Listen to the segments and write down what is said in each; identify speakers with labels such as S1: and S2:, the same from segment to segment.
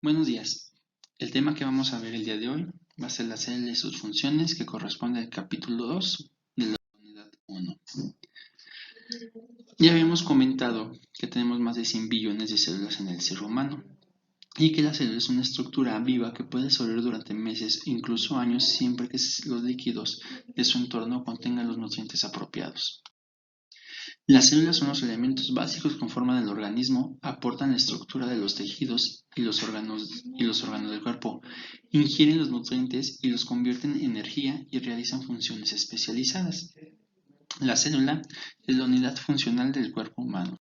S1: Buenos días. El tema que vamos a ver el día de hoy va a ser la célula y sus funciones, que corresponde al capítulo 2 de la unidad 1. Ya habíamos comentado que tenemos más de 100 billones de células en el ser humano y que la célula es una estructura viva que puede sobrevivir durante meses, incluso años, siempre que los líquidos de su entorno contengan los nutrientes apropiados. Las células son los elementos básicos que conforman el organismo, aportan la estructura de los tejidos y los órganos del cuerpo, ingieren los nutrientes y los convierten en energía y realizan funciones especializadas. La célula es la unidad funcional del cuerpo humano.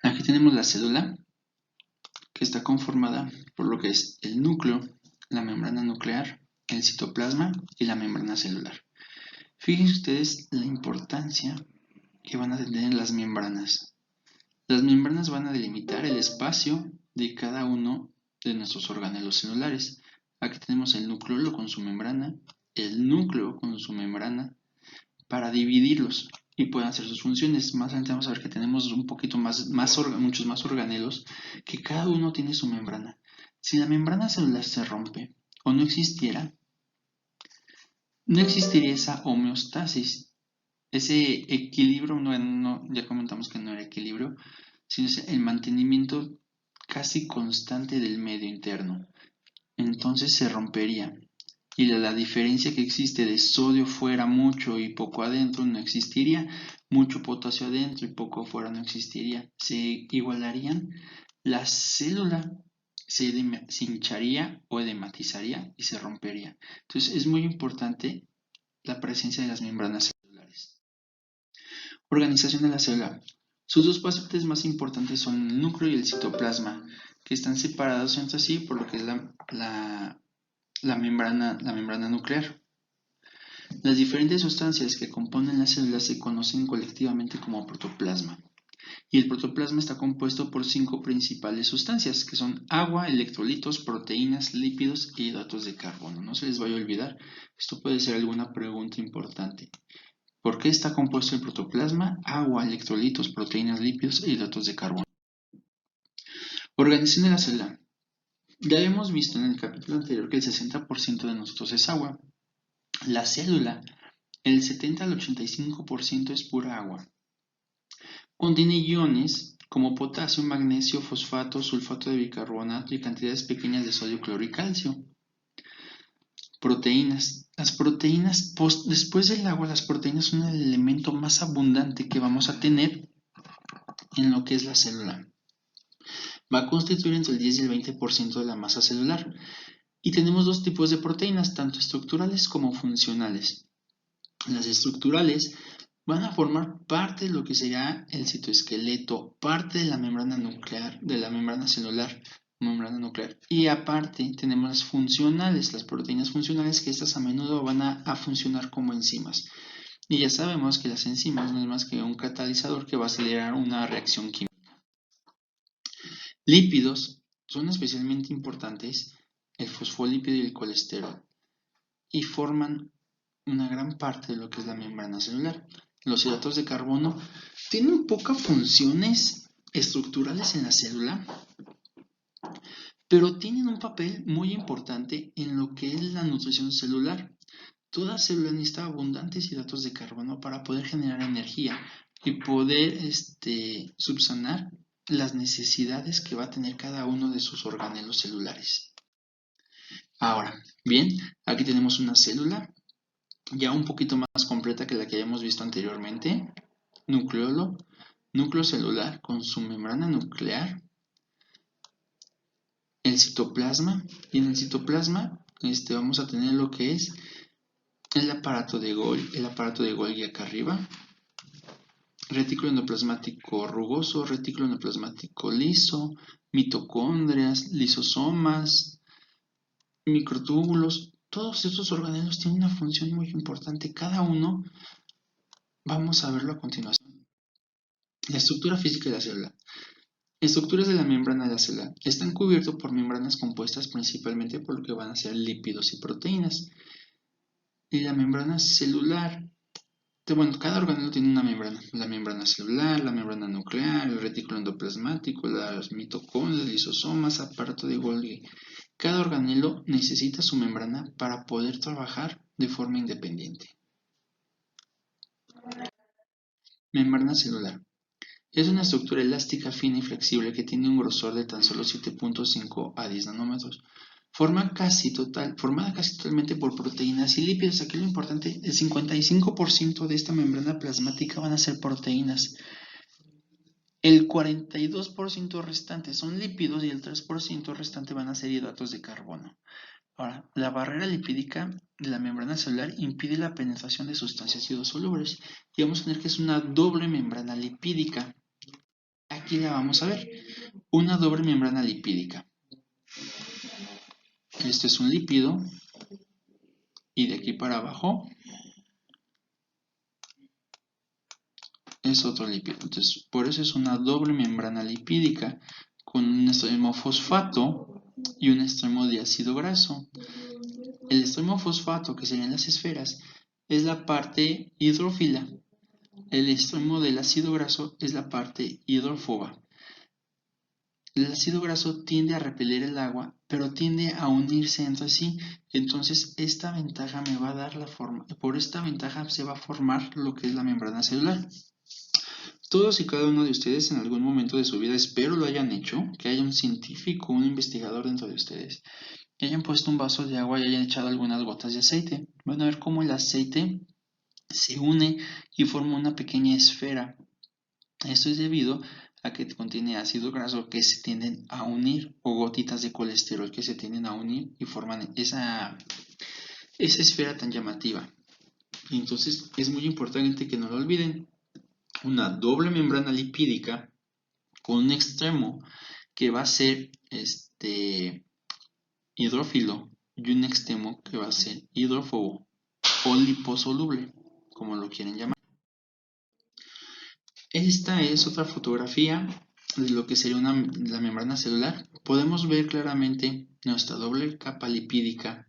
S1: Aquí tenemos la célula, que está conformada por lo que es el núcleo, la membrana nuclear, el citoplasma y la membrana celular. Fíjense ustedes la importancia que van a tener las membranas. Las membranas van a delimitar el espacio de cada uno de nuestros organelos celulares. Aquí tenemos el núcleo con su membrana, el núcleo con su membrana, para dividirlos y puedan hacer sus funciones. Más adelante vamos a ver que tenemos un poquito muchos más organelos que cada uno tiene su membrana. Si la membrana celular se rompe o no existiera esa homeostasis, ese equilibrio. Ya comentamos que no era equilibrio, sino es el mantenimiento casi constante del medio interno. Entonces se rompería. Y la diferencia que existe de sodio fuera mucho y poco adentro no existiría, mucho potasio adentro y poco afuera no existiría. Se igualarían, la célula se hincharía o edematizaría y se rompería. Entonces es muy importante la presencia de las membranas celulares. Organización de la célula. Sus dos partes más importantes son el núcleo y el citoplasma, que están separados entre sí por lo que es la membrana nuclear. Las diferentes sustancias que componen la célula se conocen colectivamente como protoplasma. Y el protoplasma está compuesto por 5 principales sustancias, que son agua, electrolitos, proteínas, lípidos y hidratos de carbono. No se les vaya a olvidar, esto puede ser alguna pregunta importante. ¿Por qué está compuesto el protoplasma? Agua, electrolitos, proteínas, lípidos e hidratos de carbono. Organización de la célula. Ya habíamos visto en el capítulo anterior que el 60% de nosotros es agua. La célula, el 70 al 85% es pura agua. Contiene iones como potasio, magnesio, fosfato, sulfato de bicarbonato y cantidades pequeñas de sodio, cloro y calcio. Proteínas. Las proteínas, después del agua, las proteínas son el elemento más abundante que vamos a tener en lo que es la célula. Va a constituir entre el 10 y el 20% de la masa celular. Y tenemos dos tipos de proteínas, tanto estructurales como funcionales. Las estructurales van a formar parte de lo que será el citoesqueleto, parte de la membrana nuclear, de la membrana celular, membrana nuclear. Y aparte tenemos las funcionales, las proteínas funcionales, que estas a menudo van a funcionar como enzimas. Y ya sabemos que las enzimas no es más que un catalizador que va a acelerar una reacción química. Lípidos son especialmente importantes el fosfolípido y el colesterol y forman una gran parte de lo que es la membrana celular. Los hidratos de carbono tienen pocas funciones estructurales en la célula, pero tienen un papel muy importante en lo que es la nutrición celular. Toda célula necesita abundantes hidratos de carbono para poder generar energía y poder subsanar las necesidades que va a tener cada uno de sus organelos celulares. Ahora, bien, aquí tenemos una célula ya un poquito más completa que la que habíamos visto anteriormente. Núcleo celular con su membrana nuclear, el citoplasma, y en el citoplasma vamos a tener lo que es el aparato de Golgi acá arriba, retículo endoplasmático rugoso, retículo endoplasmático liso, mitocondrias, lisosomas, microtúbulos. Todos estos organelos tienen una función muy importante, cada uno. Vamos a verlo a continuación. La estructura física de la célula. Estructuras de la membrana de la célula. Están cubiertos por membranas compuestas principalmente por lo que van a ser lípidos y proteínas. Y la membrana celular Bueno, cada organelo tiene una membrana, la membrana celular, la membrana nuclear, el retículo endoplasmático, las mitocondrias, lisosomas, aparato de Golgi. Cada organelo necesita su membrana para poder trabajar de forma independiente. Membrana celular. Es una estructura elástica, fina y flexible que tiene un grosor de tan solo 7.5 a 10 nanómetros. Formada casi totalmente por proteínas y lípidos. Aquí lo importante, el 55% de esta membrana plasmática van a ser proteínas. El 42% restante son lípidos y el 3% restante van a ser hidratos de carbono. Ahora, la barrera lipídica de la membrana celular impide la penetración de sustancias hidrosolubles y vamos a tener que es una doble membrana lipídica. Aquí la vamos a ver, una doble membrana lipídica. Este es un lípido y de aquí para abajo es otro lípido. Entonces, por eso es una doble membrana lipídica con un extremo fosfato y un extremo de ácido graso. El extremo fosfato, que serían las esferas, es la parte hidrófila. El extremo del ácido graso es la parte hidrófoba. El ácido graso tiende a repeler el agua, pero tiende a unirse entre sí. Entonces, esta ventaja me va a dar la forma. Por esta ventaja se va a formar lo que es la membrana celular. Todos y cada uno de ustedes en algún momento de su vida, espero lo hayan hecho, que haya un científico, un investigador dentro de ustedes, que hayan puesto un vaso de agua y hayan echado algunas gotas de aceite. Van a ver cómo el aceite se une y forma una pequeña esfera. Esto es debido a que contiene ácido graso que se tienden a unir o gotitas de colesterol que se tienden a unir y forman esa esfera tan llamativa. Entonces es muy importante que no lo olviden. Una doble membrana lipídica con un extremo que va a ser hidrófilo y un extremo que va a ser hidrófobo o liposoluble, como lo quieren llamar. Esta es otra fotografía de lo que sería la membrana celular. Podemos ver claramente nuestra doble capa lipídica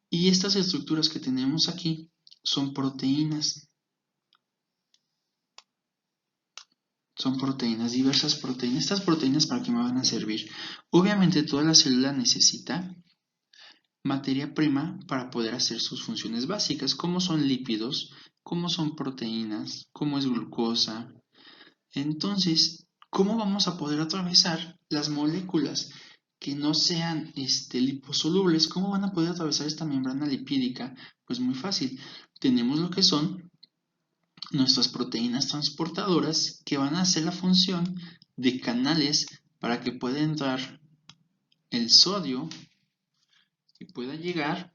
S1: y estas estructuras que tenemos aquí son proteínas. Son proteínas, diversas proteínas. ¿Estas proteínas para qué me van a servir? Obviamente toda la célula necesita materia prima para poder hacer sus funciones básicas, como son lípidos, como son proteínas, como es glucosa. Entonces, ¿cómo vamos a poder atravesar las moléculas que no sean liposolubles? ¿Cómo van a poder atravesar esta membrana lipídica? Pues muy fácil. Tenemos lo que son nuestras proteínas transportadoras que van a hacer la función de canales para que pueda entrar el sodio y pueda llegar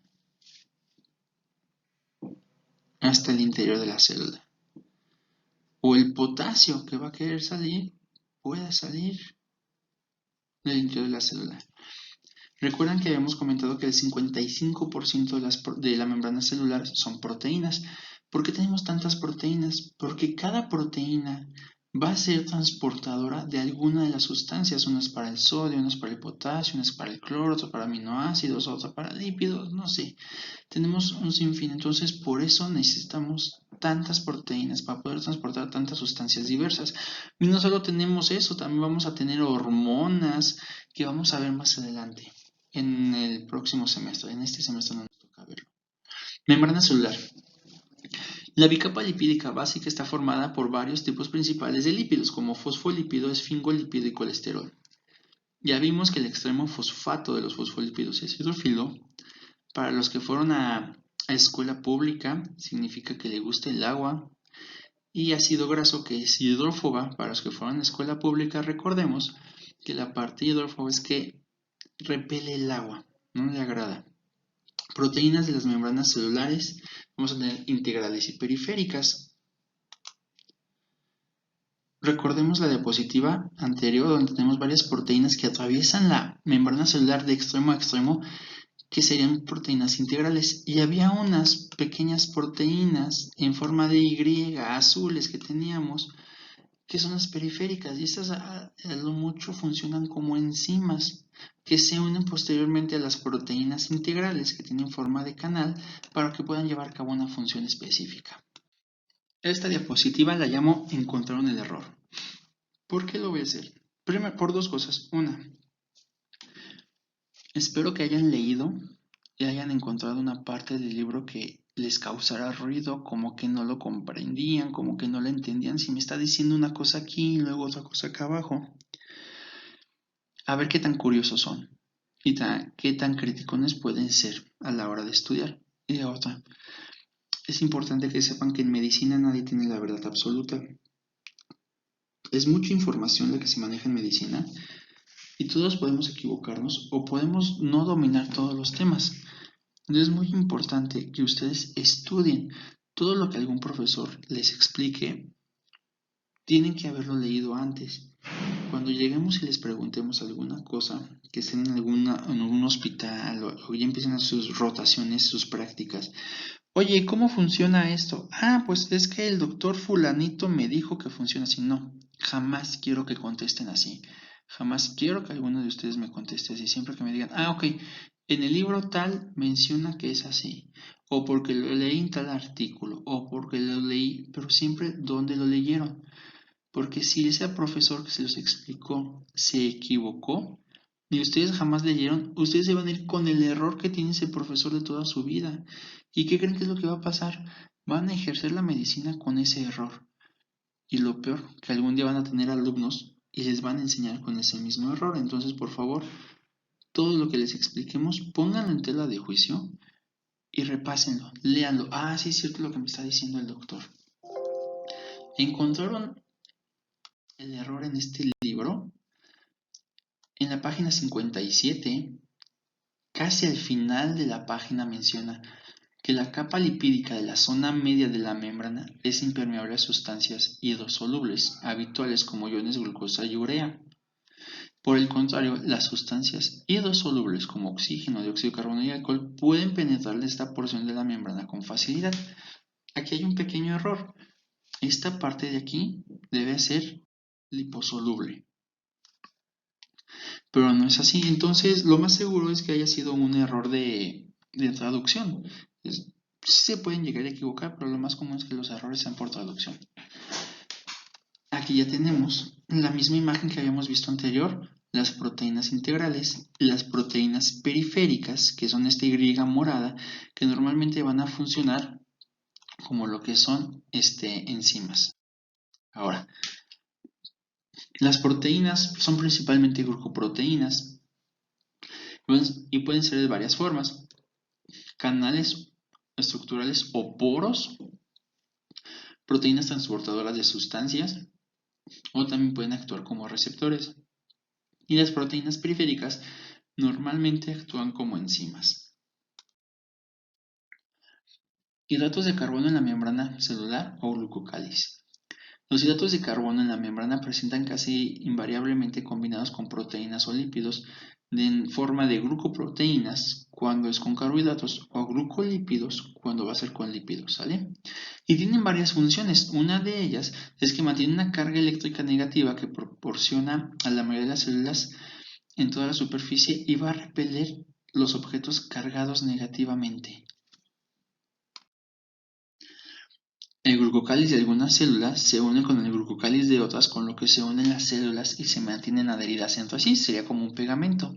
S1: hasta el interior de la célula. O el potasio que va a querer salir, pueda salir del interior de la célula. Recuerdan que habíamos comentado que el 55% de la membrana celular son proteínas. ¿Por qué tenemos tantas proteínas? Porque cada proteína va a ser transportadora de alguna de las sustancias. Una es para el sodio, una es para el potasio, una es para el cloro, otra para aminoácidos, otra para lípidos, no sé. Tenemos un sinfín. Entonces, por eso necesitamos tantas proteínas para poder transportar tantas sustancias diversas. Y no solo tenemos eso, también vamos a tener hormonas que vamos a ver más adelante en el próximo semestre. En este semestre no nos toca verlo. Membrana celular. La bicapa lipídica básica está formada por varios tipos principales de lípidos, como fosfolípido, esfingolípido y colesterol. Ya vimos que el extremo fosfato de los fosfolípidos es hidrófilo. Para los que fueron a escuela pública, significa que le gusta el agua. Y ácido graso, que es hidrófoba. Para los que fueron a escuela pública, recordemos que la parte hidrófoba es que repele el agua, no le agrada. Proteínas de las membranas celulares, vamos a tener integrales y periféricas. Recordemos la diapositiva anterior donde tenemos varias proteínas que atraviesan la membrana celular de extremo a extremo, que serían proteínas integrales, y había unas pequeñas proteínas en forma de Y azules que teníamos, que son las periféricas, y estas a lo mucho funcionan como enzimas que se unen posteriormente a las proteínas integrales que tienen forma de canal para que puedan llevar a cabo una función específica. Esta diapositiva la llamo encontraron el error. ¿Por qué lo voy a hacer? Primero, por dos cosas. Una, espero que hayan leído y hayan encontrado una parte del libro que les causara ruido, como que no lo comprendían, como que no lo entendían. Si me está diciendo una cosa aquí y luego otra cosa acá abajo. A ver qué tan curiosos son y qué tan criticones pueden ser a la hora de estudiar. Y la otra, es importante que sepan que en medicina nadie tiene la verdad absoluta. Es mucha información la que se maneja en medicina y todos podemos equivocarnos o podemos no dominar todos los temas. Es muy importante que ustedes estudien todo lo que algún profesor les explique. Tienen que haberlo leído antes. Cuando lleguemos y les preguntemos alguna cosa, que estén en algún hospital o ya empiecen sus rotaciones, sus prácticas. Oye, ¿cómo funciona esto? Ah, pues es que el doctor fulanito me dijo que funciona así. No, jamás quiero que contesten así. Jamás quiero que alguno de ustedes me conteste así. Siempre que me digan, ah, ok, en el libro tal menciona que es así. O porque lo leí en tal artículo. O porque lo leí, pero siempre donde lo leyeron. Porque si ese profesor que se los explicó se equivocó y ustedes jamás leyeron, ustedes se van a ir con el error que tiene ese profesor de toda su vida. ¿Y qué creen que es lo que va a pasar? Van a ejercer la medicina con ese error. Y lo peor, que algún día van a tener alumnos y les van a enseñar con ese mismo error. Entonces, por favor, todo lo que les expliquemos, pónganlo en tela de juicio y repásenlo, léanlo. Ah, sí es cierto lo que me está diciendo el doctor. ¿Encontraron el error en este libro? En la página 57, casi al final de la página menciona que la capa lipídica de la zona media de la membrana es impermeable a sustancias hidrosolubles habituales como iones glucosa y urea. Por el contrario, las sustancias hidrosolubles como oxígeno, dióxido de carbono y alcohol pueden penetrar de esta porción de la membrana con facilidad. Aquí hay un pequeño error. Esta parte de aquí debe ser liposoluble. Pero no es así. Entonces, lo más seguro es que haya sido un error de traducción. Se pueden llegar a equivocar, pero lo más común es que los errores sean por traducción. Aquí ya tenemos la misma imagen que habíamos visto anterior, las proteínas integrales, las proteínas periféricas, que son esta Y morada, que normalmente van a funcionar como lo que son enzimas. Ahora, las proteínas son principalmente glucoproteínas y pueden ser de varias formas. Canales estructurales o poros, proteínas transportadoras de sustancias, o también pueden actuar como receptores. Y las proteínas periféricas normalmente actúan como enzimas. Hidratos de carbono en la membrana celular o glucocáliz. Los hidratos de carbono en la membrana presentan casi invariablemente combinados con proteínas o lípidos en forma de glucoproteínas cuando es con carbohidratos o glucolípidos cuando va a ser con lípidos, ¿sale? Y tienen varias funciones. Una de ellas es que mantiene una carga eléctrica negativa que proporciona a la mayoría de las células en toda la superficie y va a repeler los objetos cargados negativamente. El glucocáliz de algunas células se une con el glucocáliz de otras, con lo que se unen las células y se mantienen adheridas entre sí, sería como un pegamento.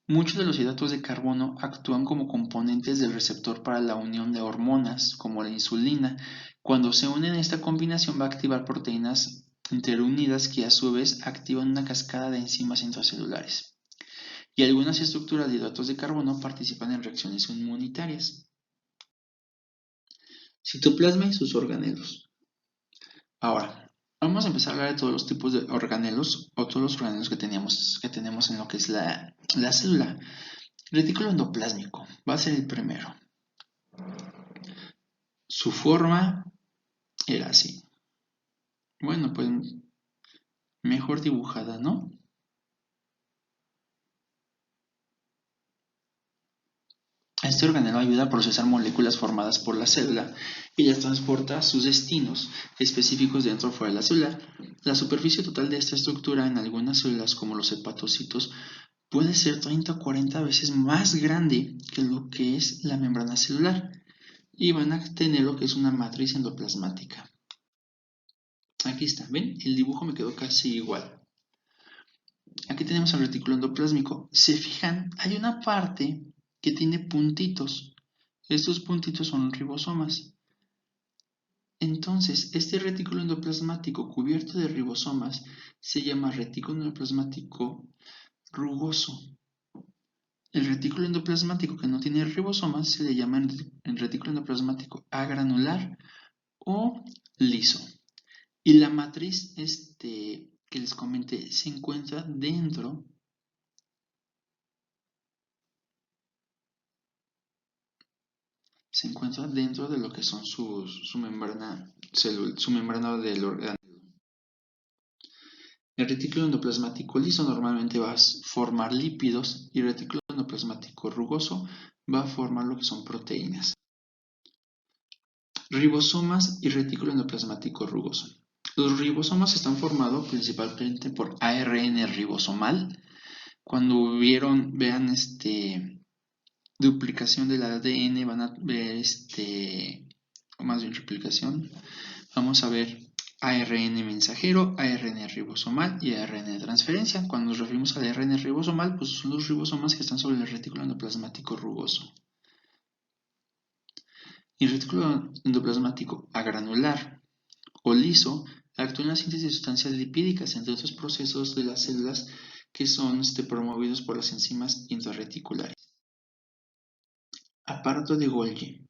S1: Muchos de los hidratos de carbono actúan como componentes del receptor para la unión de hormonas, como la insulina. Cuando se unen, esta combinación va a activar proteínas interunidas que a su vez activan una cascada de enzimas intracelulares. Y algunas estructuras de hidratos de carbono participan en reacciones inmunitarias. Citoplasma y sus organelos. Ahora, vamos a empezar a hablar de todos los tipos de organelos o todos los organelos que tenemos en lo que es la célula. Retículo endoplásmico va a ser el primero. Su forma era así. Bueno, pues mejor dibujada, ¿no? Este organelo ayuda a procesar moléculas formadas por la célula y las transporta a sus destinos específicos dentro o fuera de la célula. La superficie total de esta estructura en algunas células, como los hepatocitos, puede ser 30 o 40 veces más grande que lo que es la membrana celular. y van a tener lo que es una matriz endoplasmática. Aquí está, ¿ven? El dibujo me quedó casi igual. Aquí tenemos el retículo endoplásmico. Se fijan, hay una parte que tiene puntitos. Estos puntitos son ribosomas. Entonces, este retículo endoplasmático cubierto de ribosomas se llama retículo endoplasmático rugoso. El retículo endoplasmático que no tiene ribosomas se le llama el retículo endoplasmático agranular o liso. Y la matriz que les comenté se encuentra dentro de lo que son su membrana su membrana del órgano. El retículo endoplasmático liso normalmente va a formar lípidos y el retículo endoplasmático rugoso va a formar lo que son proteínas. Ribosomas y retículo endoplasmático rugoso. Los ribosomas están formados principalmente por ARN ribosomal. Cuando vean duplicación del ADN, van a ver o más bien replicación, vamos a ver ARN mensajero, ARN ribosomal y ARN de transferencia. Cuando nos referimos al ARN ribosomal, pues son los ribosomas que están sobre el retículo endoplasmático rugoso. Y el retículo endoplasmático agranular o liso actúa en la síntesis de sustancias lipídicas, entre otros procesos de las células que son promovidos por las enzimas intrarreticulares. Aparato de Golgi.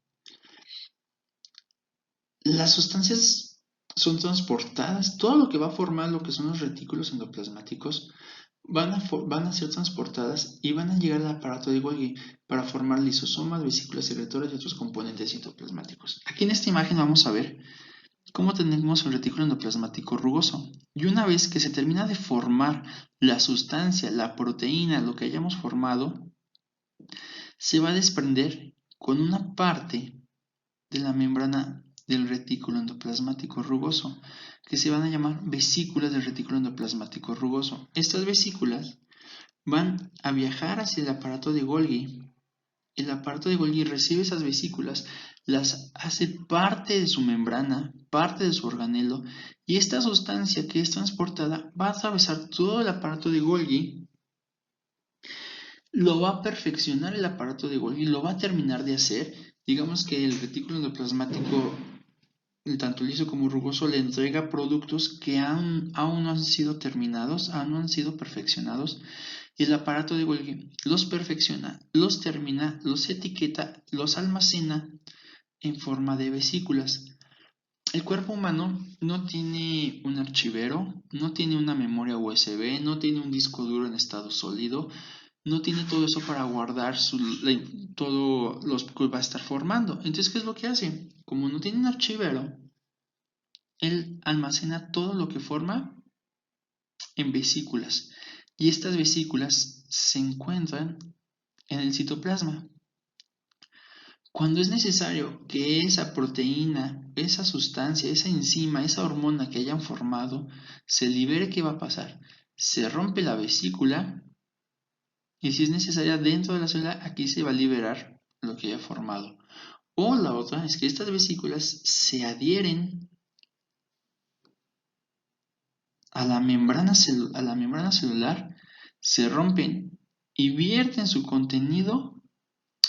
S1: Las sustancias son transportadas, todo lo que va a formar lo que son los retículos endoplasmáticos van a ser transportadas y van a llegar al aparato de Golgi para formar lisosomas, vesículas secretoras y otros componentes citoplasmáticos. Aquí en esta imagen vamos a ver cómo tenemos el retículo endoplasmático rugoso. Y una vez que se termina de formar la sustancia, la proteína, lo que hayamos formado, se va a desprender con una parte de la membrana del retículo endoplasmático rugoso, que se van a llamar vesículas del retículo endoplasmático rugoso. Estas vesículas van a viajar hacia el aparato de Golgi. El aparato de Golgi recibe esas vesículas, las hace parte de su membrana, parte de su organelo, y esta sustancia que es transportada va a atravesar todo el aparato de Golgi, lo va a perfeccionar el aparato de Golgi, lo va a terminar de hacer. Digamos que el retículo endoplasmático, tanto liso como rugoso, le entrega productos que aún no han sido terminados, aún no han sido perfeccionados, y el aparato de Golgi los perfecciona, los termina, los etiqueta, los almacena en forma de vesículas. El cuerpo humano no tiene un archivero, no tiene una memoria USB, no tiene un disco duro en estado sólido, no tiene todo eso para guardar todo lo que va a estar formando. Entonces, ¿qué es lo que hace? Como no tiene un archivero, él almacena todo lo que forma en vesículas. Y estas vesículas se encuentran en el citoplasma. Cuando es necesario que esa proteína, esa sustancia, esa enzima, esa hormona que hayan formado se libere, ¿qué va a pasar? Se rompe la vesícula y si es necesaria dentro de la célula, aquí se va a liberar lo que haya formado. O la otra es que estas vesículas se adhieren a la membrana celular, se rompen y vierten su contenido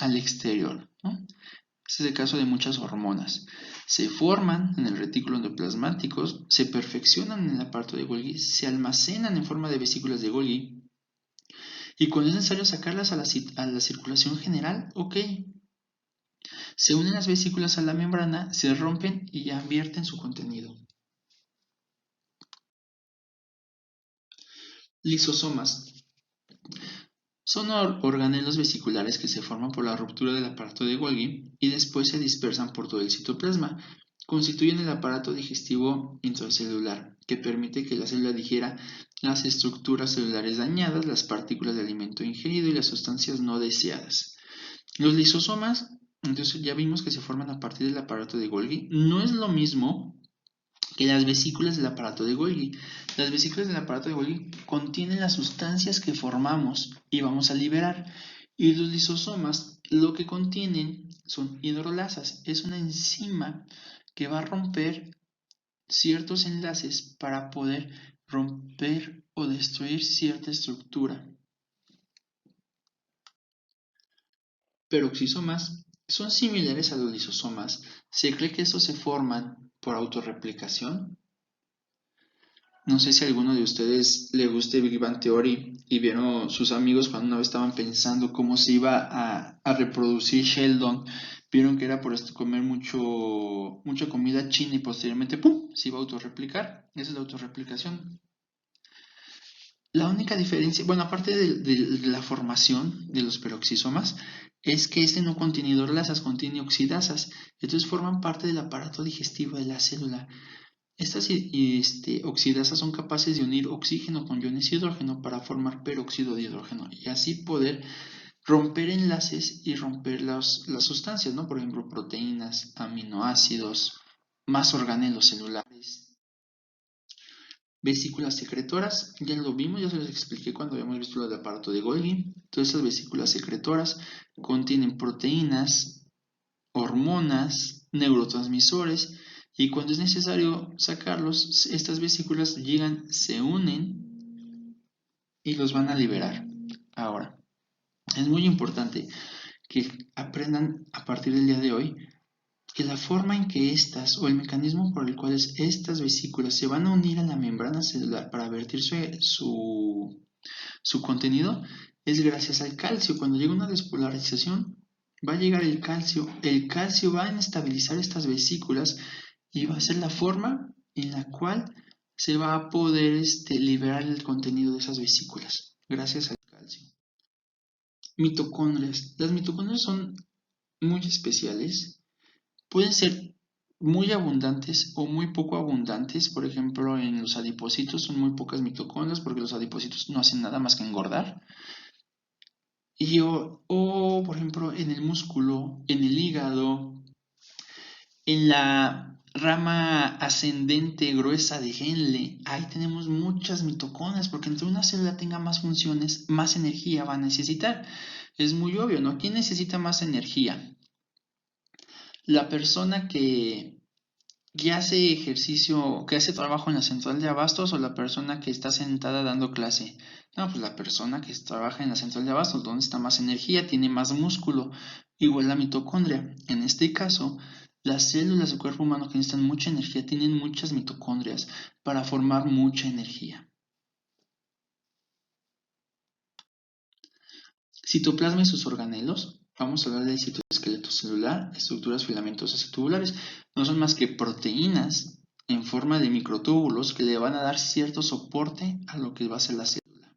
S1: al exterior, ¿no? Este es el caso de muchas hormonas. Se forman en el retículo endoplasmático, se perfeccionan en el aparato de Golgi, se almacenan en forma de vesículas de Golgi y cuando es necesario sacarlas a la circulación general, ok. Se unen las vesículas a la membrana, se rompen y ya vierten su contenido. Lisosomas. Son organelos vesiculares que se forman por la ruptura del aparato de Golgi y después se dispersan por todo el citoplasma. Constituyen el aparato digestivo intracelular, que permite que la célula digiera las estructuras celulares dañadas, las partículas de alimento ingerido y las sustancias no deseadas. Los lisosomas, entonces ya vimos que se forman a partir del aparato de Golgi. No es lo mismo que las vesículas del aparato de Golgi. Las vesículas del aparato de Golgi contienen las sustancias que formamos y vamos a liberar. Y los lisosomas lo que contienen son hidrolasas. Es una enzima que va a romper ciertos enlaces para poder romper o destruir cierta estructura. Peroxisomas son similares a los lisosomas. Se cree que estos se forman por autorreplicación. No sé si a alguno de ustedes le guste Big Bang Theory y vieron sus amigos cuando una vez estaban pensando cómo se iba a reproducir Sheldon. Vieron que era por comer mucha comida china y posteriormente ¡pum! Se iba a autorreplicar. Esa es la autorreplicación. La única diferencia, bueno, aparte de la formación de los peroxisomas, es que este no contiene hidrolasas, contiene oxidasas. Entonces forman parte del aparato digestivo de la célula. Estas oxidasas son capaces de unir oxígeno con iones de hidrógeno para formar peróxido de hidrógeno y así poder romper enlaces y romper las sustancias, ¿no? Por ejemplo, proteínas, aminoácidos, más organelos celulares. Vesículas secretoras, ya lo vimos, ya se los expliqué cuando habíamos visto el aparato de Golgi. Todas estas vesículas secretoras contienen proteínas, hormonas, neurotransmisores y cuando es necesario sacarlos, estas vesículas llegan, se unen y los van a liberar. Ahora, es muy importante que aprendan a partir del día de hoy que la forma en que estas o el mecanismo por el cual estas vesículas se van a unir a la membrana celular para vertir su contenido es gracias al calcio. Cuando llega una despolarización, va a llegar el calcio va a inestabilizar estas vesículas y va a ser la forma en la cual se va a poder liberar el contenido de esas vesículas, gracias al calcio. Mitocondrias. Las mitocondrias son muy especiales. Pueden ser muy abundantes o muy poco abundantes. Por ejemplo, en los adipocitos son muy pocas mitocondrias porque los adipocitos no hacen nada más que engordar. Por ejemplo, en el músculo, en el hígado, en la rama ascendente gruesa de Henle, ahí tenemos muchas mitocondrias porque entre una célula tenga más funciones, más energía va a necesitar. Es muy obvio, ¿no? ¿Quién necesita más energía? La persona que hace ejercicio, que hace trabajo en la central de abastos o la persona que está sentada dando clase. No, pues la persona que trabaja en la central de abastos, donde está más energía, tiene más músculo, igual la mitocondria. En este caso, las células del cuerpo humano que necesitan mucha energía tienen muchas mitocondrias para formar mucha energía. Citoplasma y sus organelos. Vamos a hablar del citoesqueleto celular, estructuras filamentosas y tubulares. No son más que proteínas en forma de microtúbulos que le van a dar cierto soporte a lo que va a ser la célula.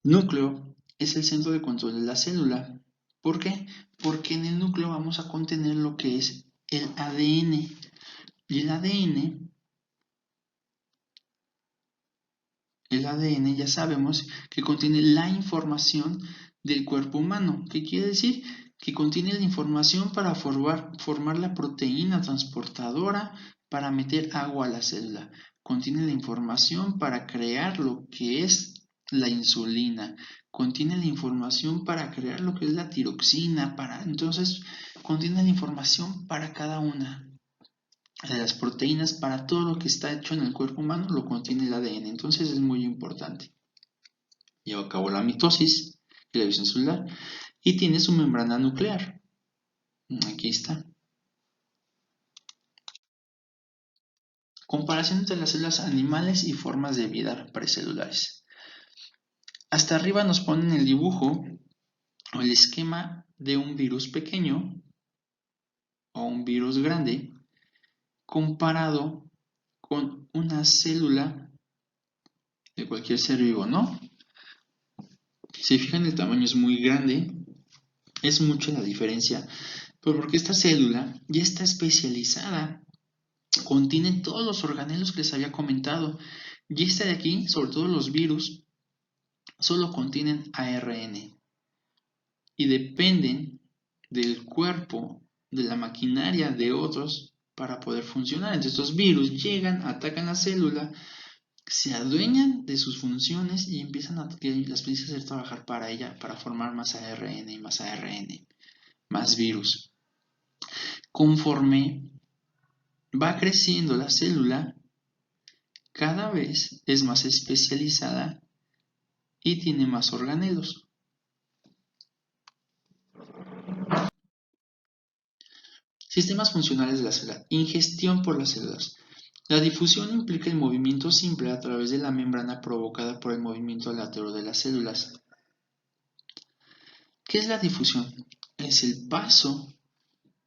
S1: Núcleo es el centro de control de la célula. ¿Por qué? Porque en el núcleo vamos a contener lo que es el ADN. Y el ADN ya sabemos que contiene la información del cuerpo humano. ¿Qué quiere decir? Que contiene la información para formar la proteína transportadora para meter agua a la célula. Contiene la información para crear lo que es la insulina. Contiene la información para crear lo que es la tiroxina. Entonces, contiene la información para cada una de las proteínas. Para todo lo que está hecho en el cuerpo humano lo contiene el ADN. Entonces, es muy importante. Lleva a cabo la mitosis y la división celular y tiene su membrana nuclear. Aquí está. Comparación entre las células animales y formas de vida precelulares. Hasta arriba nos ponen el dibujo o el esquema de un virus pequeño o un virus grande comparado con una célula de cualquier ser vivo, ¿no? Si fijan, el tamaño es muy grande, es mucha la diferencia, pero porque esta célula ya está especializada, contiene todos los organelos que les había comentado, y esta de aquí, sobre todo los virus, solo contienen ARN y dependen del cuerpo, de la maquinaria de otros para poder funcionar. Entonces estos virus llegan, atacan la célula se adueñan de sus funciones y empiezan a hacer trabajar para ella, para formar más ARN y más ARN, más virus. Conforme va creciendo la célula, cada vez es más especializada y tiene más organelos. Sistemas funcionales de la célula. Ingestión por las células. La difusión implica el movimiento simple a través de la membrana provocada por el movimiento aleatorio de las células. ¿Qué es la difusión? Es el paso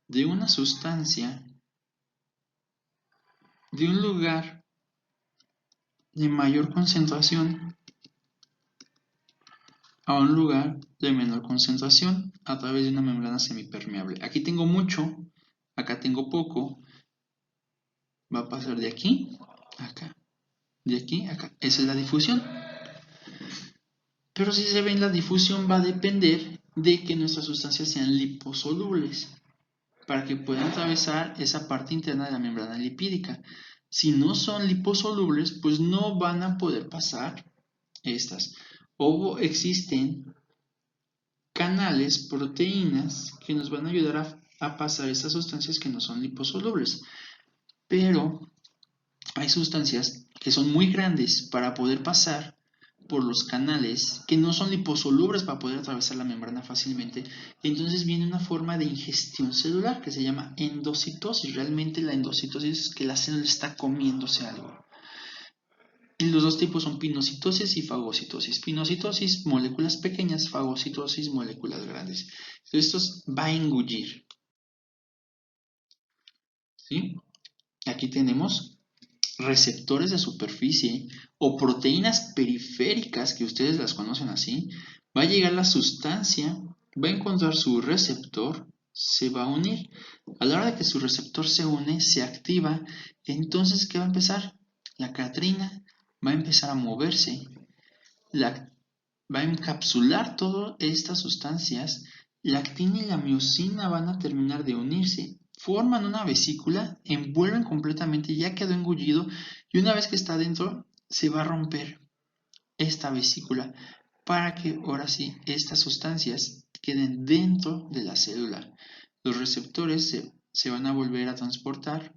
S1: de una sustancia de un lugar de mayor concentración a un lugar de menor concentración a través de una membrana semipermeable. Aquí tengo mucho, acá tengo poco, va a pasar de aquí a acá, de aquí a acá. Esa es la difusión. Pero si se ven, la difusión va a depender de que nuestras sustancias sean liposolubles para que puedan atravesar esa parte interna de la membrana lipídica. Si no son liposolubles, pues no van a poder pasar estas. O existen canales, proteínas, que nos van a ayudar a pasar estas sustancias que no son liposolubles. Pero hay sustancias que son muy grandes para poder pasar por los canales que no son liposolubles para poder atravesar la membrana fácilmente. Entonces viene una forma de ingestión celular que se llama endocitosis. Realmente la endocitosis es que la célula está comiéndose algo. Y los dos tipos son pinocitosis y fagocitosis. Pinocitosis, moléculas pequeñas; fagocitosis, moléculas grandes. Entonces esto va a engullir. ¿Sí? Aquí tenemos receptores de superficie o proteínas periféricas, que ustedes las conocen así. Va a llegar la sustancia, va a encontrar su receptor, se va a unir. A la hora de que su receptor se une, se activa. Entonces, ¿qué va a empezar? La catrina va a empezar a moverse, va a encapsular todas estas sustancias. La actina y la miosina van a terminar de unirse, forman una vesícula, envuelven completamente, ya quedó engullido, y una vez que está dentro se va a romper esta vesícula para que ahora sí estas sustancias queden dentro de la célula. Los receptores se van a volver a transportar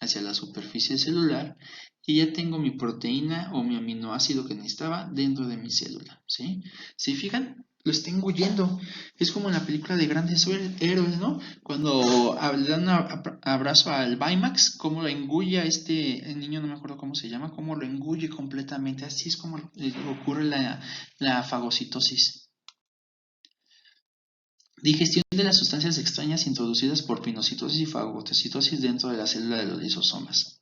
S1: hacia la superficie celular y ya tengo mi proteína o mi aminoácido que necesitaba dentro de mi célula, ¿sí? Si fijan, lo está engullendo. Es como en la película de Grandes Héroes, ¿no? Cuando le dan un abrazo al Baymax, cómo lo engulle a el niño, no me acuerdo cómo se llama, cómo lo engulle completamente. Así es como ocurre la fagocitosis. Digestión de las sustancias extrañas introducidas por pinocitosis y fagocitosis dentro de la célula de los lisosomas.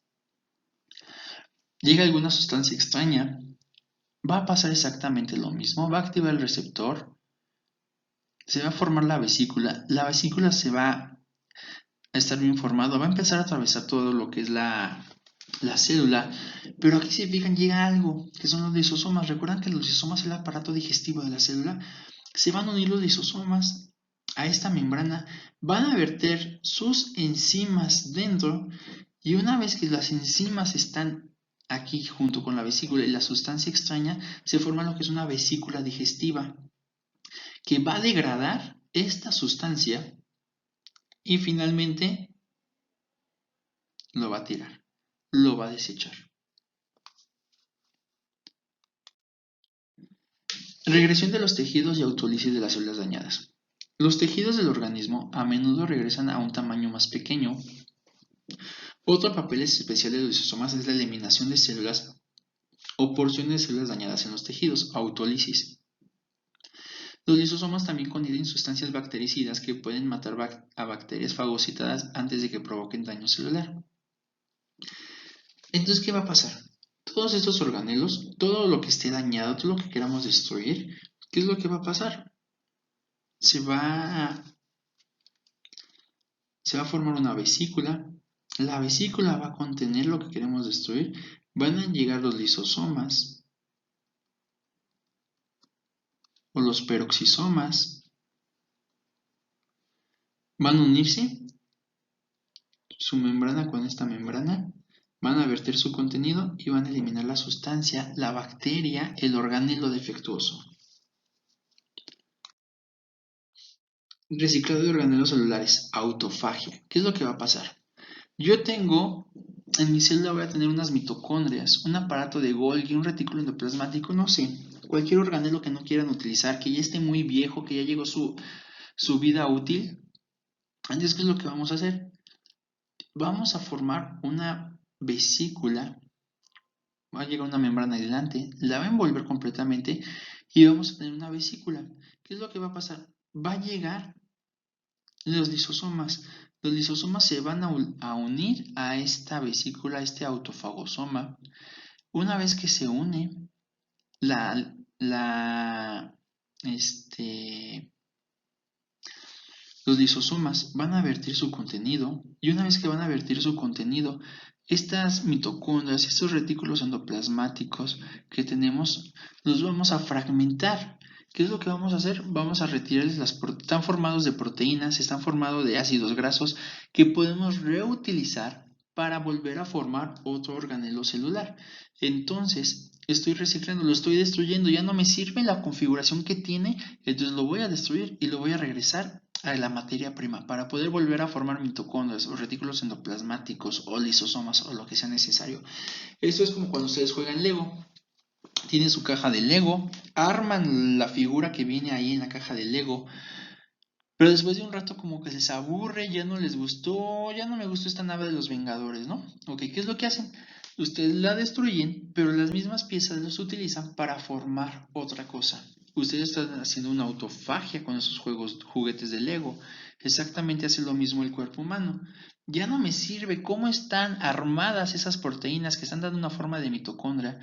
S1: Llega alguna sustancia extraña, va a pasar exactamente lo mismo, va a activar el receptor, se va a formar la vesícula se va a estar bien formado, va a empezar a atravesar todo lo que es la célula, pero aquí si fijan llega algo, que son los lisosomas. Recuerdan que los lisosomas es el aparato digestivo de la célula. Se van a unir los lisosomas a esta membrana, van a verter sus enzimas dentro, y una vez que las enzimas están aquí junto con la vesícula y la sustancia extraña, se forma lo que es una vesícula digestiva, que va a degradar esta sustancia y finalmente lo va a tirar, lo va a desechar. Regresión de los tejidos y autólisis de las células dañadas. Los tejidos del organismo a menudo regresan a un tamaño más pequeño. Otro papel especial de los lisosomas es la eliminación de células o porciones de células dañadas en los tejidos, autólisis. Los lisosomas también contienen sustancias bactericidas que pueden matar a bacterias fagocitadas antes de que provoquen daño celular. Entonces, ¿qué va a pasar? Todos estos organelos, todo lo que esté dañado, todo lo que queramos destruir, ¿qué es lo que va a pasar? Se va a formar una vesícula. La vesícula va a contener lo que queremos destruir. Van a llegar los lisosomas o los peroxisomas. Van a unirse su membrana con esta membrana. van a verter su contenido y van a eliminar la sustancia, la bacteria, el organelo defectuoso. Reciclado de organelos celulares, autofagia. ¿Qué es lo que va a pasar? Yo tengo, en mi célula voy a tener unas mitocondrias, un aparato de Golgi, un retículo endoplasmático, no sé, cualquier organelo que no quieran utilizar, que ya esté muy viejo, que ya llegó su vida útil. Entonces, ¿qué es lo que vamos a hacer? Vamos a formar una vesícula, va a llegar una membrana aislante, la va a envolver completamente y vamos a tener una vesícula. ¿Qué es lo que va a pasar? Va a llegar los lisosomas. Los lisosomas se van a unir a esta vesícula, a este autofagosoma. Una vez que se une, la, la, este, los lisosomas van a vertir su contenido y una vez que van a vertir su contenido, estas mitocondrias, estos retículos endoplasmáticos que tenemos, los vamos a fragmentar. ¿Qué es lo que vamos a hacer? Vamos a retirarles están formados de proteínas, están formados de ácidos grasos que podemos reutilizar para volver a formar otro organelo celular. Entonces, estoy reciclando, lo estoy destruyendo, ya no me sirve la configuración que tiene, entonces lo voy a destruir y lo voy a regresar a la materia prima para poder volver a formar mitocondrias o retículos endoplasmáticos o lisosomas o lo que sea necesario. Esto es como cuando ustedes juegan Lego. Tienen su caja de Lego, arman la figura que viene ahí en la caja de Lego, pero después de un rato como que les aburre, ya no les gustó, ya no me gustó esta nave de los Vengadores, ¿no? Ok, ¿qué es lo que hacen? Ustedes la destruyen, pero las mismas piezas las utilizan para formar otra cosa. Ustedes están haciendo una autofagia con esos juguetes de Lego. Exactamente hace lo mismo el cuerpo humano. Ya no me sirve cómo están armadas esas proteínas que están dando una forma de mitocondria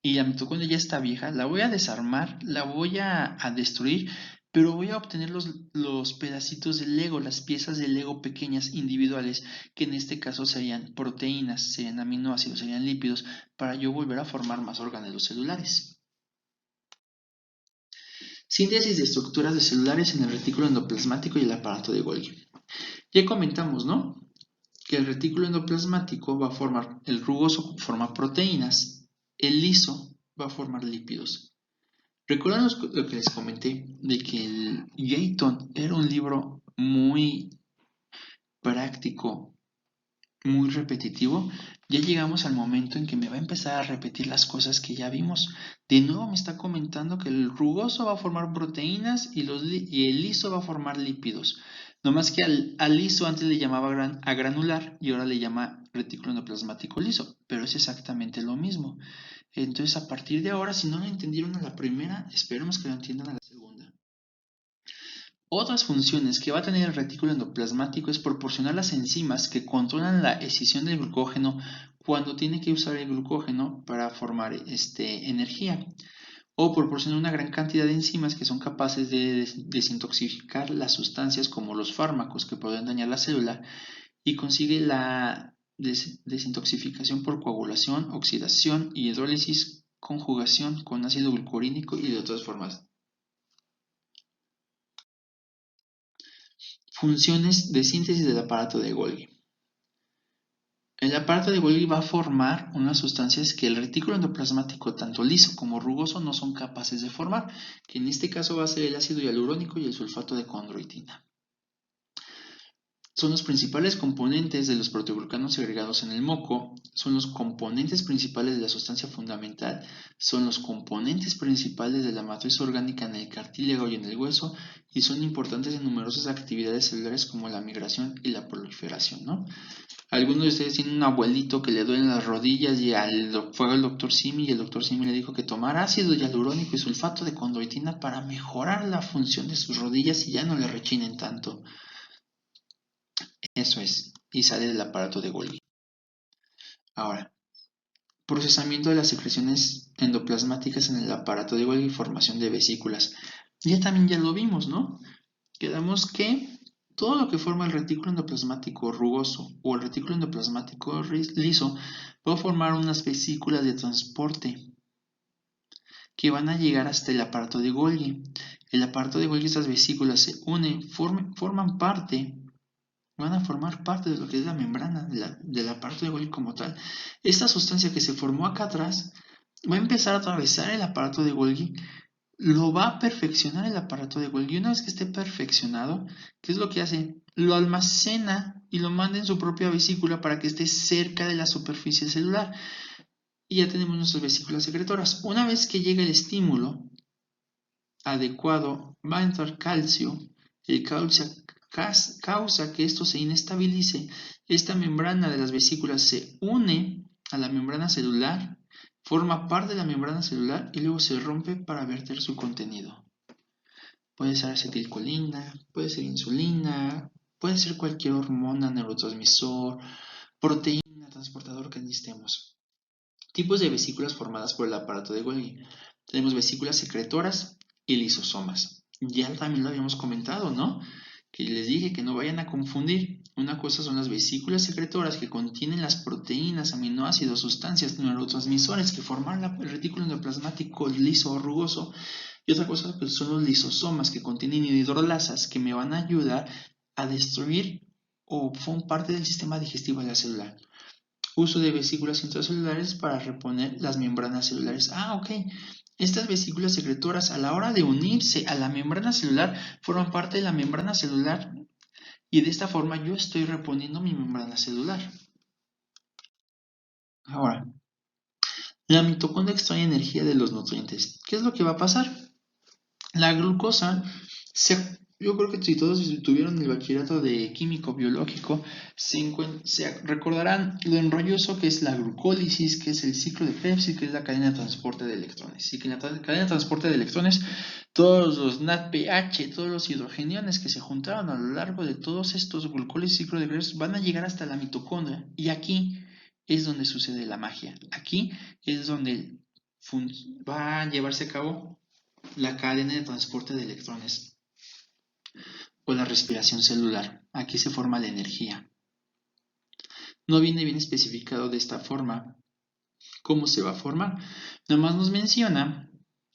S1: y la mitocondria ya está vieja, la voy a desarmar, la voy a destruir, pero voy a obtener los pedacitos de Lego, las piezas de Lego pequeñas individuales, que en este caso serían proteínas, serían aminoácidos, serían lípidos, para yo volver a formar más organelos celulares. Síntesis de estructuras de celulares en el retículo endoplasmático y el aparato de Golgi. Ya comentamos, ¿no? Que el retículo endoplasmático va a formar, el rugoso forma proteínas, el liso va a formar lípidos. ¿Recuerdan lo que les comenté de que el Gayton era un libro muy práctico, muy repetitivo? Ya llegamos al momento en que me va a empezar a repetir las cosas que ya vimos. De nuevo me está comentando que el rugoso va a formar proteínas y el liso va a formar lípidos. No más que al liso antes le llamaba a granular y ahora le llama retículo endoplasmático liso, pero es exactamente lo mismo. Entonces, a partir de ahora, si no lo entendieron a la primera, esperemos que lo entiendan a la segunda. Otras funciones que va a tener el retículo endoplasmático es proporcionar las enzimas que controlan la escisión del glucógeno cuando tiene que usar el glucógeno para formar energía, o proporcionar una gran cantidad de enzimas que son capaces de desintoxicar las sustancias como los fármacos que pueden dañar la célula y consigue la desintoxicación por coagulación, oxidación y hidrólisis, conjugación con ácido glucurínico y de otras formas. Funciones de síntesis del aparato de Golgi. El aparato de Golgi va a formar unas sustancias que el retículo endoplasmático, tanto liso como rugoso, no son capaces de formar, que en este caso va a ser el ácido hialurónico y el sulfato de condroitina. Son los principales componentes de los proteoglucanos segregados en el moco, son los componentes principales de la sustancia fundamental, son los componentes principales de la matriz orgánica en el cartílago y en el hueso, y son importantes en numerosas actividades celulares como la migración y la proliferación, ¿no? Algunos de ustedes tienen un abuelito que le duelen las rodillas y fue al doctor Simi y el doctor Simi le dijo que tomara ácido hialurónico y sulfato de condroitina para mejorar la función de sus rodillas y ya no le rechinen tanto. Eso es, y sale del aparato de Golgi. Ahora, procesamiento de las secreciones endoplasmáticas en el aparato de Golgi y formación de vesículas. Ya lo vimos, ¿no? Quedamos que todo lo que forma el retículo endoplasmático rugoso o el retículo endoplasmático liso va a formar unas vesículas de transporte que van a llegar hasta el aparato de Golgi. El aparato de Golgi, estas vesículas se unen, forman parte van a formar parte de lo que es la membrana del aparato de Golgi como tal. Esta sustancia que se formó acá atrás va a empezar a atravesar el aparato de Golgi, lo va a perfeccionar el aparato de Golgi. Una vez que esté perfeccionado, ¿qué es lo que hace? Lo almacena y lo manda en su propia vesícula para que esté cerca de la superficie celular. Y ya tenemos nuestras vesículas secretoras. Una vez que llega el estímulo adecuado, va a entrar calcio. El calcio causa que esto se inestabilice. Esta membrana de las vesículas se une a la membrana celular, forma parte de la membrana celular y luego se rompe para verter su contenido. Puede ser acetilcolina, puede ser insulina, puede ser cualquier hormona, neurotransmisor, proteína, transportador que necesitemos. Tipos de vesículas formadas por el aparato de Golgi. Tenemos vesículas secretoras y lisosomas. Ya también lo habíamos comentado, ¿no? Que les dije que no vayan a confundir. Una cosa son las vesículas secretoras que contienen las proteínas, aminoácidos, sustancias, neurotransmisores que forman el retículo endoplasmático liso o rugoso. Y otra cosa pues, son los lisosomas que contienen hidrolasas que me van a ayudar a destruir o son parte del sistema digestivo de la célula. Uso de vesículas intracelulares para reponer las membranas celulares. Ok. Estas vesículas secretoras a la hora de unirse a la membrana celular forman parte de la membrana celular y de esta forma yo estoy reponiendo mi membrana celular. Ahora, la mitocondria extrae energía de los nutrientes. ¿Qué es lo que va a pasar? La glucosa, yo creo que si todos tuvieron el bachillerato de químico biológico, se recordarán lo enrolloso que es la glucólisis, que es el ciclo de Krebs, que es la cadena de transporte de electrones. Y que en la cadena de transporte de electrones, todos los NADPH, todos los hidrogeniones que se juntaron a lo largo de todos estos glucólisis ciclo de Krebs van a llegar hasta la mitocondria. Y aquí es donde sucede la magia. Aquí es donde va a llevarse a cabo la cadena de transporte de electrones o la respiración celular. Aquí se forma la energía. No viene bien especificado de esta forma cómo se va a formar. Nada más nos menciona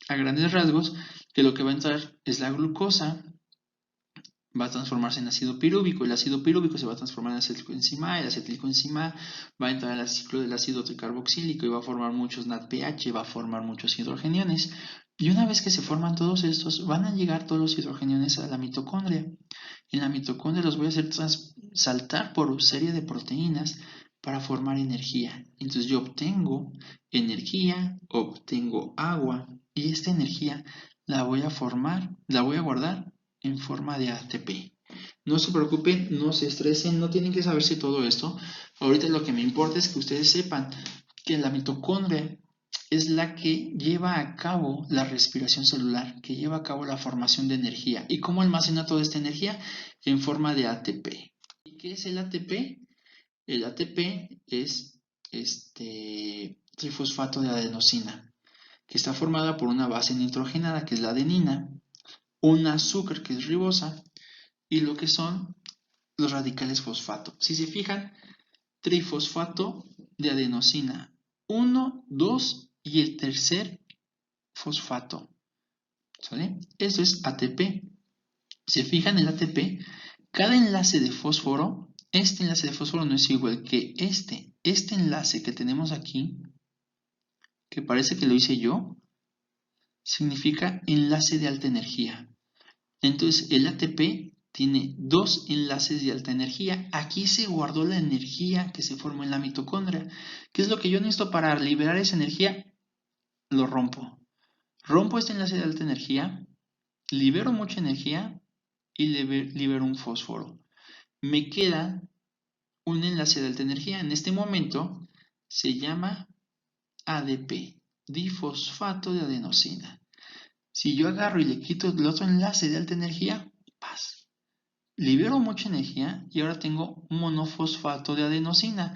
S1: a grandes rasgos que lo que va a entrar es la glucosa, va a transformarse en ácido pirúvico. El ácido pirúvico se va a transformar en acetilcoenzima A. El acetilcoenzima A va a entrar al ciclo del ácido tricarboxílico y va a formar muchos NADPH, va a formar muchos hidrogeniones. Y una vez que se forman todos estos, van a llegar todos los hidrogeniones a la mitocondria. En la mitocondria los voy a hacer saltar por una serie de proteínas para formar energía. Entonces yo obtengo energía, obtengo agua y esta energía la voy a guardar en forma de ATP. No se preocupen, no se estresen, no tienen que saberse todo esto. Ahorita lo que me importa es que ustedes sepan que la mitocondria es la que lleva a cabo la respiración celular, que lleva a cabo la formación de energía. ¿Y cómo almacena toda esta energía? En forma de ATP. ¿Y qué es el ATP? El ATP es trifosfato de adenosina, que está formada por una base nitrogenada, que es la adenina, un azúcar, que es ribosa, y lo que son los radicales fosfato. Si se fijan, trifosfato de adenosina, 1, 2 y el tercer fosfato. ¿Sale? Eso es ATP. Si se fijan el ATP, cada enlace de fósforo, este enlace de fósforo no es igual que este. Este enlace que tenemos aquí, que parece que lo hice yo, significa enlace de alta energía. Entonces el ATP tiene dos enlaces de alta energía. Aquí se guardó la energía que se formó en la mitocondria. ¿Qué es lo que yo necesito para liberar esa energía? Lo rompo. Rompo este enlace de alta energía, libero mucha energía y libero un fósforo. Me queda un enlace de alta energía. En este momento se llama ADP, difosfato de adenosina. Si yo agarro y le quito el otro enlace de alta energía, ¡paz! Libero mucha energía y ahora tengo monofosfato de adenosina.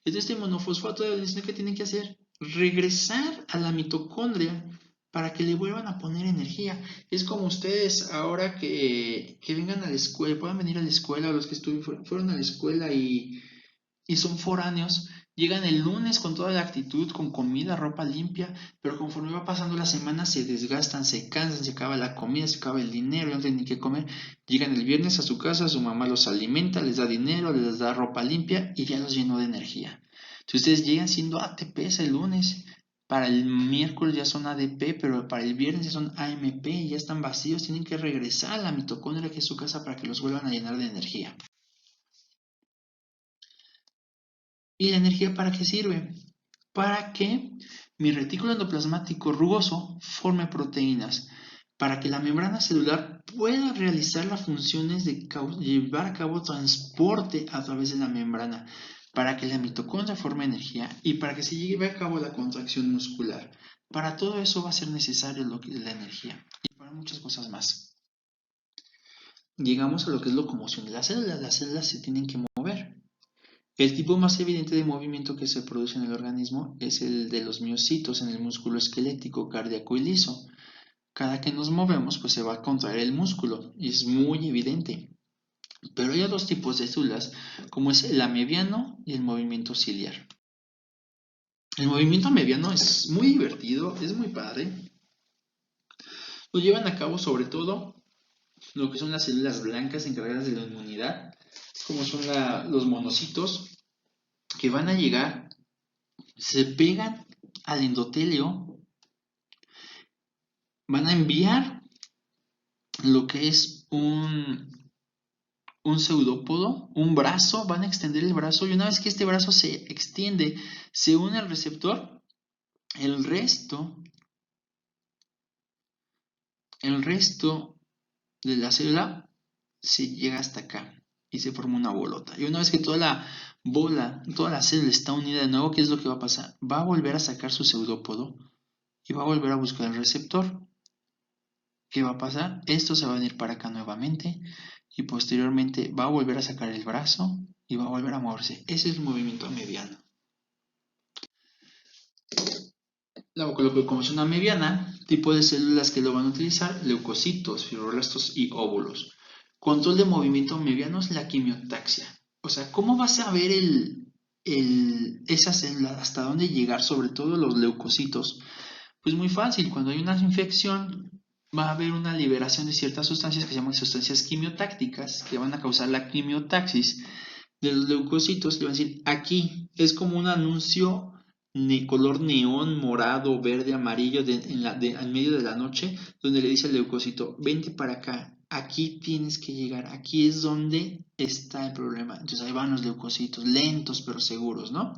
S1: Entonces, este monofosfato de adenosina, ¿qué tiene que hacer? Regresar a la mitocondria para que le vuelvan a poner energía. Es como ustedes ahora que vengan a la escuela, puedan venir a la escuela, o los que fueron a la escuela y son foráneos, Llegan el lunes con toda la actitud, con comida, ropa limpia, pero conforme va pasando la semana se desgastan, se cansan, se acaba la comida, se acaba el dinero, ya no tienen ni qué comer. Llegan el viernes a su casa, su mamá los alimenta, les da dinero, les da ropa limpia y ya los llenó de energía. Si ustedes llegan siendo ATPs el lunes, para el miércoles ya son ADP, pero para el viernes ya son AMP y ya están vacíos, tienen que regresar a la mitocondria que es su casa para que los vuelvan a llenar de energía. ¿Y la energía para qué sirve? Para que mi retículo endoplasmático rugoso forme proteínas, para que la membrana celular pueda realizar las funciones de llevar a cabo transporte a través de la membrana, para que la mitocondria forme energía y para que se lleve a cabo la contracción muscular. Para todo eso va a ser necesario la energía y para muchas cosas más. Llegamos a lo que es locomoción de las células se tienen que mover. El tipo más evidente de movimiento que se produce en el organismo es el de los miocitos en el músculo esquelético, cardíaco y liso. Cada que nos movemos, pues se va a contraer el músculo y es muy evidente. Pero hay dos tipos de células, como es el amebiano y el movimiento ciliar. El movimiento amebiano es muy divertido, es muy padre. Lo llevan a cabo sobre todo lo que son las células blancas encargadas de la inmunidad, como son los monocitos, que van a llegar, se pegan al endotelio, van a enviar lo que es un pseudópodo, un brazo, van a extender el brazo y una vez que este brazo se extiende, se une al receptor, el resto de la célula se llega hasta acá y se forma una bolota. Y una vez que toda la célula está unida de nuevo, ¿qué es lo que va a pasar? Va a volver a sacar su pseudópodo y va a volver a buscar el receptor. ¿Qué va a pasar? Esto se va a venir para acá nuevamente y posteriormente va a volver a sacar el brazo y va a volver a moverse. Ese es el movimiento amebiano. La locomoción amebiana, tipo de células que lo van a utilizar, leucocitos, fibroblastos y óvulos. Control de movimiento amebiano es la quimiotaxia. O sea, ¿cómo vas a ver esa célula? ¿Hasta dónde llegar? Sobre todo los leucocitos. Pues muy fácil, cuando hay una infección va a haber una liberación de ciertas sustancias que se llaman sustancias quimiotácticas que van a causar la quimiotaxis de los leucocitos. Le van a decir, aquí es como un anuncio de color neón, morado, verde, amarillo en medio de la noche, donde le dice al leucocito, vente para acá, aquí tienes que llegar, aquí es donde está el problema. Entonces ahí van los leucocitos, lentos pero seguros, ¿no?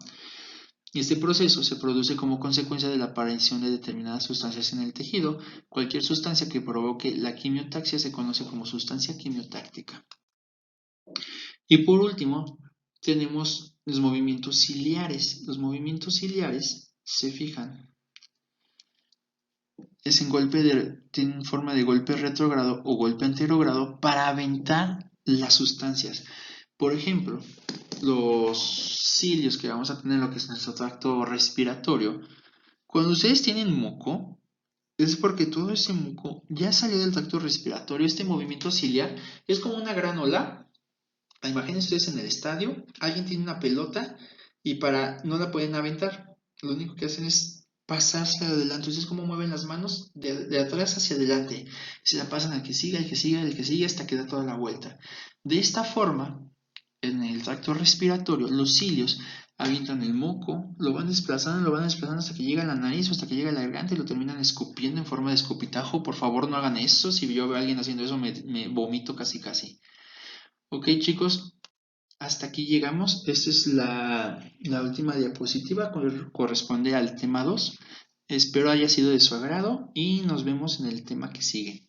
S1: Este proceso se produce como consecuencia de la aparición de determinadas sustancias en el tejido. Cualquier sustancia que provoque la quimiotaxia se conoce como sustancia quimiotáctica. Y por último, tenemos los movimientos ciliares. Los movimientos ciliares, se fijan, tienen forma de golpe retrógrado o golpe anterógrado para aventar las sustancias. Por ejemplo, los cilios que vamos a tener en lo que es nuestro tracto respiratorio, cuando ustedes tienen moco, es porque todo ese moco ya salió del tracto respiratorio. Este movimiento ciliar es como una gran ola. Imagínense ustedes en el estadio, alguien tiene una pelota y no la pueden aventar. Lo único que hacen es pasarse adelante. Entonces, ¿cómo mueven las manos? De atrás hacia adelante. Se la pasan al que siga, al que siga, al que siga, hasta que da toda la vuelta. De esta forma, en el tracto respiratorio, los cilios avientan el moco, lo van desplazando hasta que llega a la nariz o hasta que llega a la garganta y lo terminan escupiendo en forma de escupitajo. Por favor, no hagan eso. Si yo veo a alguien haciendo eso, me vomito casi casi. Ok, chicos, hasta aquí llegamos. Esta es la última diapositiva, corresponde al tema 2. Espero haya sido de su agrado y nos vemos en el tema que sigue.